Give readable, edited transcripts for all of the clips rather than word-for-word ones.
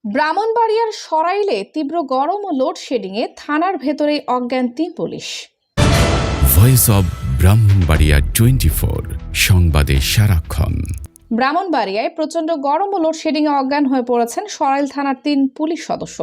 ব্রাহ্মণবাড়িয়ার সরাইলে তীব্র গরম ও লোডশেডিংয়ে থানার ভেতরেই অজ্ঞান ৩ পুলিশ। ভয়েস অব ব্রাহ্মণবাড়িয়া 24 সংবাদে সারাক্ষণ। ব্রাহ্মণবাড়িয়ায় প্রচণ্ড গরম ও লোডশেডিংয়ে অজ্ঞান হয়ে পড়েছেন সরাইল থানার ৩ পুলিশ সদস্য।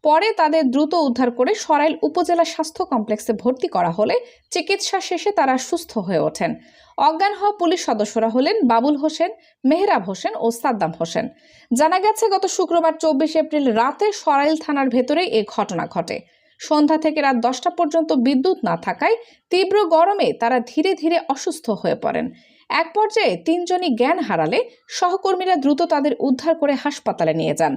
পরে তাদের দ্রুত উদ্ধার করে সরাইল উপজেলা স্বাস্থ্য কমপ্লেক্সে ভর্তি করা হলে চিকিৎসা শেষে তারা সুস্থ হয়ে ওঠেন। অজ্ঞান হওয়া পুলিশ সদস্যরা হলেন বাবুল হোসেন, মেহরাব হোসেন ও সাদ্দাম হোসেন। জানা গেছে, গত শুক্রবার ২৪ এপ্রিল রাতে সরাইল থানার ভেতরেই এই ঘটনা ঘটে। সন্ধ্যা থেকে রাত ১০টা পর্যন্ত বিদ্যুৎ না থাকায় তীব্র গরমে তারা ধীরে ধীরে অসুস্থ হয়ে পড়েন। এক পর্যায়ে ৩ জনই জ্ঞান হারালে সহকর্মীরা দ্রুত তাদের উদ্ধার করে হাসপাতালে নিয়ে যান।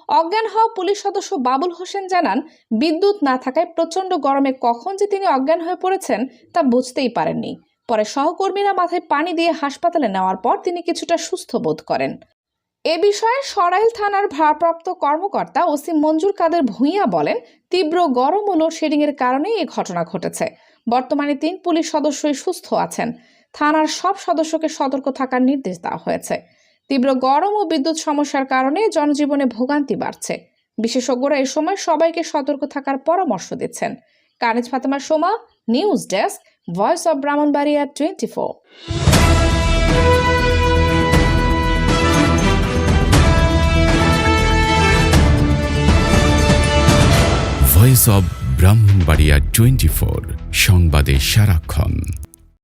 অজ্ঞান হওয়া পুলিশ সদস্য বাবুল হোসেন জানান, বিদ্যুৎ না থাকায় প্রচণ্ড গরমে কখন যে তিনি অজ্ঞান হয়ে পড়েছেন তা বুঝতেই পারেননি। পরে সহকর্মীরা মাথায় পানি দিয়ে হাসপাতালে নেওয়ার পর তিনি কিছুটা সুস্থ বোধ করেন। এ বিষয়ে সরাইল থানার ভারপ্রাপ্ত কর্মকর্তা ওসি মঞ্জুর কাদের ভূঁইয়া বলেন, তীব্র গরম ও লোডশেডিংয়ের কারণেই এই ঘটনা ঘটেছে। বর্তমানে ৩ পুলিশ সদস্যই সুস্থ আছেন। থানার সব সদস্যকে সতর্ক থাকার নির্দেশ দেওয়া হয়েছে। তীব্র গরম ও বিদ্যুৎ সমস্যার কারণে জনজীবনে ভোগান্তি বাড়ছে। বিশেষজ্ঞরা এ সময় সবাইকে সতর্ক থাকার পরামর্শ দিচ্ছেন। Kaniz Fatema Soma, news desk, voice of Brahmanbaria 24। Voice of Brahmanbaria 24 সংবাদে সারাক্ষণ।